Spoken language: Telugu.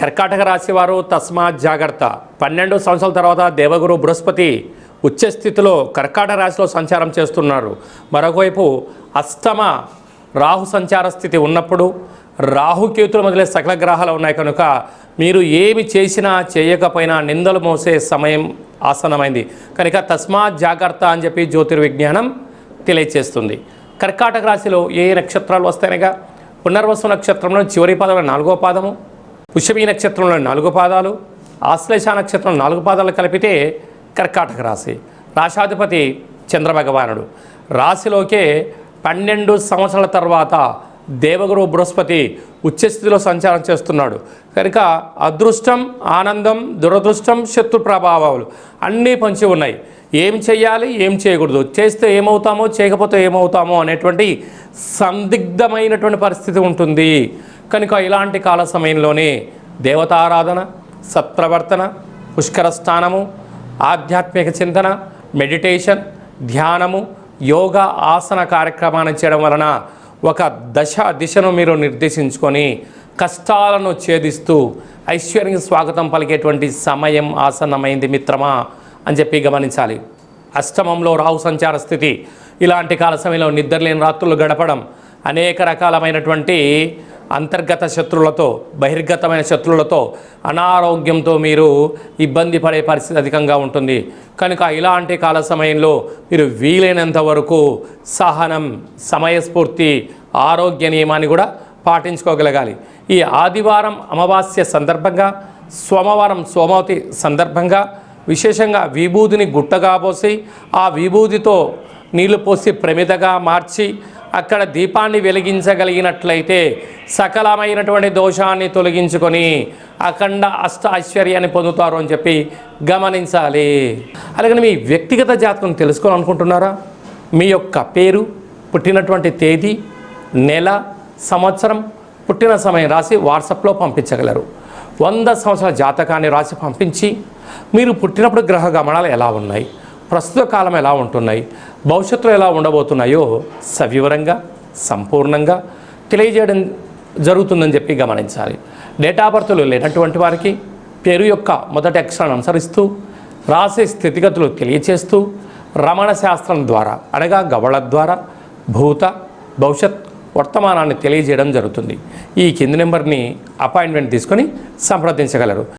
కర్కాటక రాశి వారు తస్మాత్ జాగ్రత్త. 12 సంవత్సరాల తర్వాత దేవగురు బృహస్పతి ఉచ్చస్థితిలో కర్కాటక రాశిలో సంచారం చేస్తున్నారు. మరొకవైపు అష్టమ రాహు సంచార స్థితి ఉన్నప్పుడు రాహుకేతులు మొదలై సకల గ్రహాలు ఉన్నాయి కనుక మీరు ఏమి చేసినా చేయకపోయినా నిందలు మోసే సమయం ఆసన్నమైంది కనుక తస్మాత్ జాగ్రత్త అని చెప్పి జ్యోతిర్విజ్ఞానం తెలియచేస్తుంది. కర్కాటక రాశిలో ఏ నక్షత్రాలు వస్తాయనగా పునర్వసు నక్షత్రంలో చివరి పాదంలో 4వ పాదము, పుష్యమి నక్షత్రంలో 4 పాదాలు, ఆశ్లేష నక్షత్రం 4 పాదాలు కలిపితే కర్కాటక రాశి. రాశాధిపతి చంద్రభగవానుడు. రాశిలోకే 12 సంవత్సరాల తర్వాత దేవగురు బృహస్పతి ఉచ్చస్థితిలో సంచారం చేస్తున్నాడు కనుక అదృష్టం, ఆనందం, దురదృష్టం, శత్రు ప్రభావాలు అన్నీ పంచి ఉన్నాయి. ఏం చేయాలి, ఏం చేయకూడదు, చేస్తే ఏమవుతామో చేయకపోతే ఏమవుతామో అనేటువంటి సందిగ్ధమైనటువంటి పరిస్థితి ఉంటుంది. కనుక ఇలాంటి కాల సమయంలోనే దేవతారాధన, సత్ప్రవర్తన, పుష్కర స్నానము, ఆధ్యాత్మిక చింతన, మెడిటేషన్, ధ్యానము, యోగా, ఆసన కార్యక్రమాన్ని చేయడం వలన ఒక దిశను మీరు నిర్దేశించుకొని కష్టాలను ఛేదిస్తూ ఐశ్వర్యం స్వాగతం పలికేటువంటి సమయం ఆసన్నమైంది మిత్రమా అని చెప్పి గమనించాలి. అష్టమంలో రాహు సంచార స్థితి. ఇలాంటి కాల సమయంలో నిద్రలేని రాత్రులు గడపడం, అనేక రకాలమైనటువంటి అంతర్గత శత్రువులతో, బహిర్గతమైన శత్రువులతో, అనారోగ్యంతో మీరు ఇబ్బంది పడే పరిస్థితి అధికంగా ఉంటుంది. కనుక ఇలాంటి కాల సమయంలో మీరు వీలైనంత వరకు సహనం, సమయస్ఫూర్తి, ఆరోగ్య నియమాన్ని కూడా పాటించుకోగలగాలి. ఈ ఆదివారం అమావాస్య సందర్భంగా, సోమవారం సోమవతి సందర్భంగా విశేషంగా విభూదిని గుట్టగా పోసి ఆ విభూదితో నీళ్లు పోసి ప్రమిదగా మార్చి అక్కడ దీపాన్ని వెలిగించగలిగినట్లయితే సకలమైనటువంటి దోషాన్ని తొలగించుకొని అఖండ అష్ట ఐశ్వర్యాన్ని పొందుతారు అని చెప్పి గమనించాలి. అలాగే మీ వ్యక్తిగత జాతకం తెలుసుకోవాలనుకుంటున్నారా? మీ యొక్క పేరు, పుట్టినటువంటి తేదీ, నెల, సంవత్సరం, పుట్టిన సమయం రాసి వాట్సాప్లో పంపించగలరు. 100 సంవత్సరాల జాతకాన్ని రాసి పంపించి మీరు పుట్టినప్పుడు గ్రహ గమనాలు ఎలా ఉన్నాయి, ప్రస్తుత కాలం ఎలా ఉంటున్నాయి, భవిష్యత్తులో ఎలా ఉండబోతున్నాయో సవివరంగా సంపూర్ణంగా తెలియజేయడం జరుగుతుందని చెప్పి గమనించాలి. డేటా బర్త్లు లేనటువంటి వారికి పేరు యొక్క మొదటి అక్షరాన్ని అనుసరిస్తూ రాసే స్థితిగతులు తెలియచేస్తూ రమణ శాస్త్రం ద్వారా అనగా గవళ ద్వారా భూత భవిష్యత్ వర్తమానాన్ని తెలియజేయడం జరుగుతుంది. ఈ కింది నెంబర్ని అపాయింట్మెంట్ తీసుకొని సంప్రదించగలరు.